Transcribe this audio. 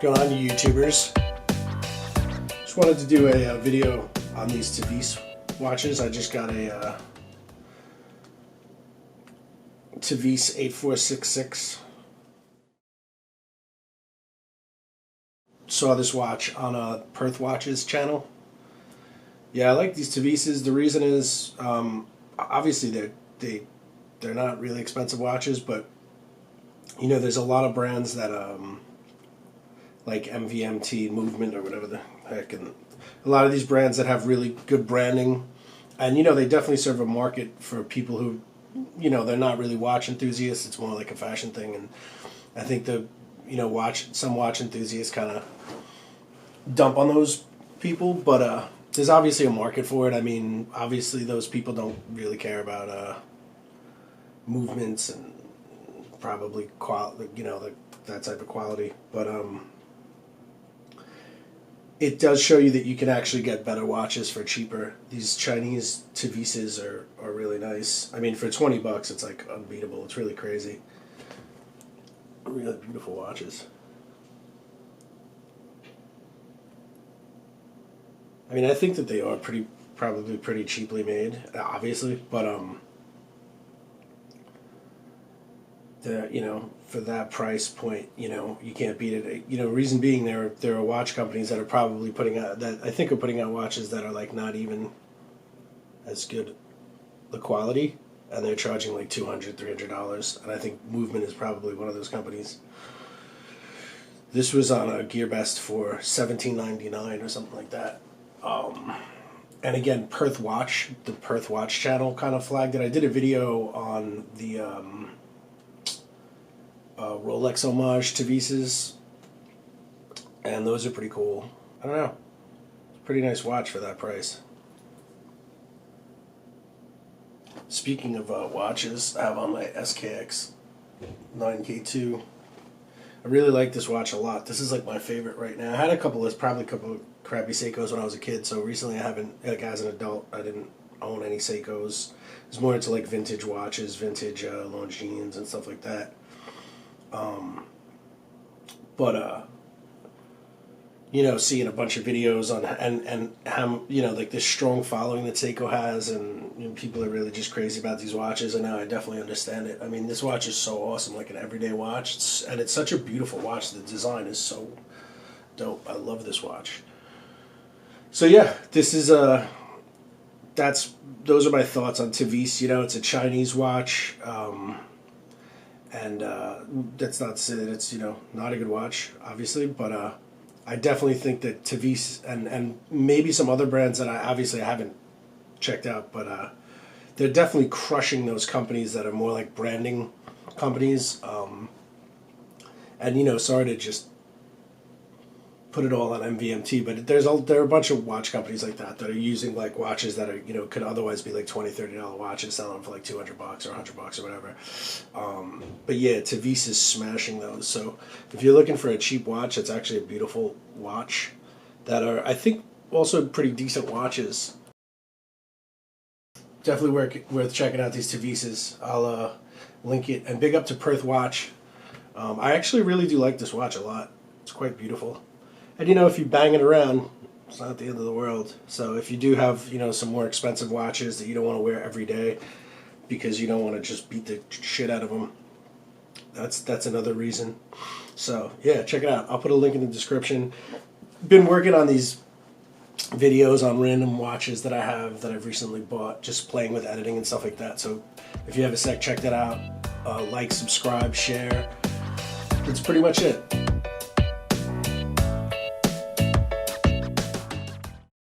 Going on, you YouTubers. Just wanted to do a video on these Tevise watches. I just got a Tevise 8466. Saw this watch on Perth Watches channel. Yeah, I like these Tevises. The reason is, obviously they're not really expensive watches, but you know, there's a lot of brands that like MVMT Movement or whatever the heck, and a lot of these brands that have really good branding, and you know, they definitely serve a market for people who, you know, they're not really watch enthusiasts. It's more like a fashion thing, and I think some watch enthusiasts kind of dump on those people, but there's obviously a market for it. I mean, obviously those people don't really care about movements and probably that type of quality, but it does show you that you can actually get better watches for cheaper. These Chinese Tevises are really nice. I mean, for $20 it's like unbeatable. It's really crazy. Really beautiful watches. I mean, I think that they are probably pretty cheaply made, obviously, but for that price point, you know, you can't beat it. You know, reason being, there are watch companies that are probably putting out watches that are like not even as good the quality, and they're charging like $200, $300, and I think Movement is probably one of those companies. This was on a GearBest for $17.99 or something like that. And again, the Perth Watch channel kind of flagged it. I did a video on the Rolex homage Tevises, and those are pretty cool. I don't know. It's a pretty nice watch for that price. Speaking of watches, I have on my SKX 9K2. I really like this watch a lot. This is like my favorite right now. I had probably a couple of crappy Seikos when I was a kid, so recently I haven't, like as an adult, I didn't own any Seikos. I was more into like vintage watches, vintage Longines and stuff like that. You know, seeing a bunch of videos on and how, you know, like this strong following that Seiko has, and you know, people are really just crazy about these watches, and now I definitely understand it. I mean, this watch is so awesome, like an everyday watch, it's such a beautiful watch. The design is so dope. I love this watch. So yeah, this is those are my thoughts on Tevise. You know, it's a Chinese watch. And that's not to say that it's, you know, not a good watch, obviously, but I definitely think that Tevise and maybe some other brands that I haven't checked out, but they're definitely crushing those companies that are more like branding companies. And, you know, sorry to just put it all on MVMT, but there are a bunch of watch companies like that are using like watches that are, you know, could otherwise be like $20, $30 watches, selling them for like $200 or $100 or whatever. But yeah, Tevise is smashing those. So if you're looking for a cheap watch, it's actually a beautiful watch that are, I think, also pretty decent watches. Definitely worth checking out these Tevises. I'll link it, and big up to Perth Watch. I actually really do like this watch a lot. It's quite beautiful. And you know, if you bang it around, it's not the end of the world. So if you do have, you know, some more expensive watches that you don't want to wear every day because you don't want to just beat the shit out of them, that's another reason. So yeah, check it out. I'll put a link in the description. Been working on these videos on random watches that I've recently bought, just playing with editing and stuff like that. So if you have a sec, check that out. Like, subscribe, share. That's pretty much it.